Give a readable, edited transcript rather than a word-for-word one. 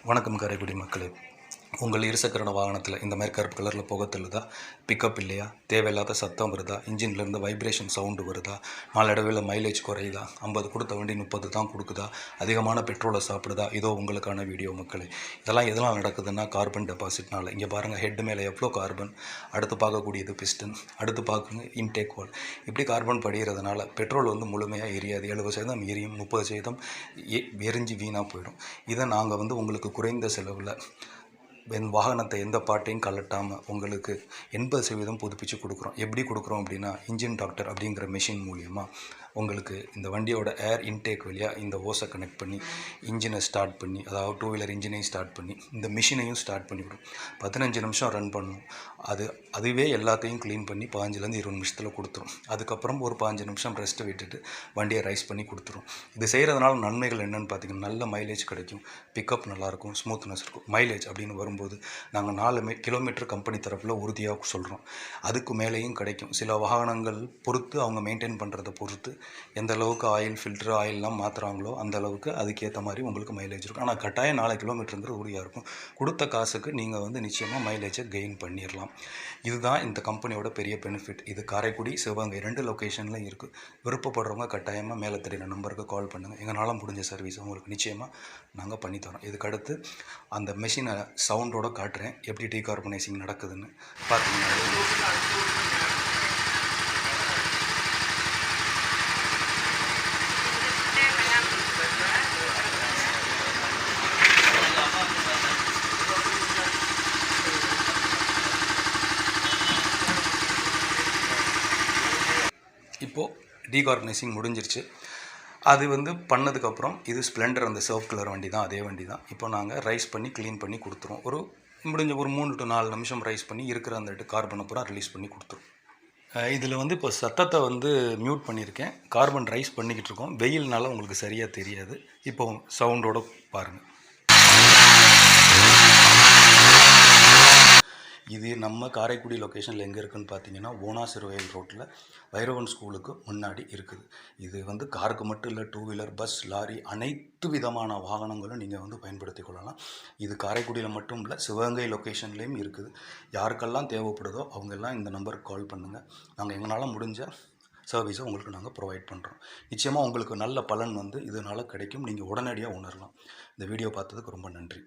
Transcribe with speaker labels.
Speaker 1: வணக்கம் காரைக்குடி மக்களே. உங்கள் இருசக்கர வாகனத்தில் இந்த மாதிரி கருப்பு கலரில் புகை தள்ளுதா, பிக்கப் இல்லையா, தேவையில்லாத சத்தம் வருதா, இன்ஜின்லேருந்து வைப்ரேஷன் சவுண்டு வருதா, நாளடைவில் மைலேஜ் குறையுதா, 50 கொடுத்த வண்டி 30 தான் கொடுக்குதா, அதிகமான பெட்ரோலை சாப்பிடுதா, இதோ உங்களுக்கான வீடியோ மக்களே. எதெல்லாம் நடக்குதுன்னா கார்பன் டெபாசிட்னால. இங்கே பாருங்கள், ஹெட் மேலே எவ்வளோ கார்பன், அடுத்து பார்க்கக்கூடியது பிஸ்டன், அடுத்து பார்க்குங்க இன்டேக் வால். இப்படி கார்பன் படிகிறதுனால பெட்ரோல் முழுமையாக எரியாது. 70% எரியும், 30% எரிஞ்சு வீணாக போயிடும். இதை நாங்கள் உங்களுக்கு குறைந்த செலவில் வாகனத்தை எந்த பாட்டையும் கலட்டாமல் உங்களுக்கு 80% புதுப்பிச்சு கொடுக்குறோம். எப்படி கொடுக்குறோம் அப்படின்னா, இன்ஜின் டாக்டர் அப்படிங்கிற மிஷின் மூலியமாக உங்களுக்கு இந்த வண்டியோட ஏர் இன்டேக் வழியாக இந்த ஓஸை கனெக்ட் பண்ணி இன்ஜினை ஸ்டார்ட் பண்ணி, அதாவது 2 வீலர் இன்ஜினையும் ஸ்டார்ட் பண்ணி இந்த மிஷினையும் ஸ்டார்ட் பண்ணிவிடும். 15 நிமிஷம் ரன் பண்ணணும். அதுவே எல்லாத்தையும் க்ளீன் பண்ணி 15லேருந்து 20 நிமிஷத்தில் கொடுத்துரும். அதுக்கப்புறம் ஒரு 15 நிமிஷம் ரெஸ்ட்டு விட்டுட்டு வண்டியை ரைஸ் பண்ணி கொடுத்துரும். இது செய்கிறதுனால நன்மைகள் என்னென்னு பார்த்தீங்கன்னா, நல்ல மைலேஜ் கிடைக்கும், பிக்கப் நல்லாயிருக்கும், ஸ்மூத்னஸ் இருக்கும். மைலேஜ் அப்படின்னு வரும்போது நாங்கள் 4 கிலோமீட்டர் கம்பெனி தரப்பில் உறுதியாக சொல்கிறோம். அதுக்கு மேலேயும் கிடைக்கும். சில வாகனங்கள் பொறுத்து அவங்க மெயின்டைன் பண்ணுறதை பொறுத்து எந்த அளவுக்கு ஆயில் ஃபில்டர் ஆயிலெலாம் மாற்றுறாங்களோ அந்த அளவுக்கு அதுக்கேற்ற மாதிரி உங்களுக்கு மைலேஜ் இருக்கும். ஆனால் கட்டாயம் 4 கிலோமீட்டருங்கிறது உறுதியாக இருக்கும். கொடுத்த காசுக்கு நீங்கள் நிச்சயமாக மைலேஜை கெயின் பண்ணிடலாம். இதுதான் இந்த கம்பெனியோட பெரிய பெனிஃபிட். இது காரைக்குடி, சிவகங்கை 2 லொக்கேஷனில் இருக்குது. விருப்பப்படுறவங்க கட்டாயமாக மேலே தெரியுற நம்பருக்கு கால் பண்ணுங்கள். எங்களால் முடிஞ்ச சர்வீஸ் உங்களுக்கு நிச்சயமாக நாங்கள் பண்ணித்தரோம். இதுக்கடுத்து அந்த மெஷினை சவுண்டோட காட்டுறேன், எப்படி டீகார்பனைசிங் நடக்குதுன்னு பார்த்தீங்கன்னா. இப்போது டீகார்பனைசிங் முடிஞ்சிருச்சு. அது பண்ணதுக்கப்புறம் இது ஸ்ப்ளெண்டர், அந்த சர்வ் கலர் வண்டி தான், அதே வண்டி தான். இப்போ நாங்கள் ரைஸ் பண்ணி க்ளீன் பண்ணி கொடுத்துருவோம். ஒரு 3 to 4 நிமிஷம் ரைஸ் பண்ணி இருக்கிற அந்த கார்பனை பூரா ரிலீஸ் பண்ணி கொடுத்துரும். இதில் இப்போ சத்தத்தை மியூட் பண்ணியிருக்கேன். கார்பன் ரைஸ் பண்ணிக்கிட்டு இருக்கோம். வெயில்னால உங்களுக்கு சரியாக தெரியாது. இப்போ சவுண்டோடு பாருங்கள். இது நம்ம காரைக்குடி லொக்கேஷனில் எங்கே இருக்குதுன்னு பார்த்தீங்கன்னா, ஓனாசிறுவயல் ரோட்டில் வைரவன் ஸ்கூலுக்கு முன்னாடி இருக்குது. இது காருக்கு மட்டும் இல்லை, 2 வீலர், பஸ், லாரி, அனைத்து விதமான வாகனங்களும் நீங்கள் பயன்படுத்தி கொள்ளலாம். இது காரைக்குடியில் மட்டும் இல்லை, சிவகங்கை லொக்கேஷன்லேயும் இருக்குது. யாருக்கெல்லாம் தேவைப்படுதோ அவங்கெல்லாம் இந்த நம்பருக்கு கால் பண்ணுங்கள். நாங்கள் எங்களால் முடிஞ்ச சர்வீஸை உங்களுக்கு நாங்கள் ப்ரொவைட் பண்ணுறோம். நிச்சயமாக உங்களுக்கு நல்ல பலன் இதனால் கிடைக்கும். நீங்கள் உடனடியாக உணரலாம். இந்த வீடியோ பார்த்ததுக்கு ரொம்ப நன்றி.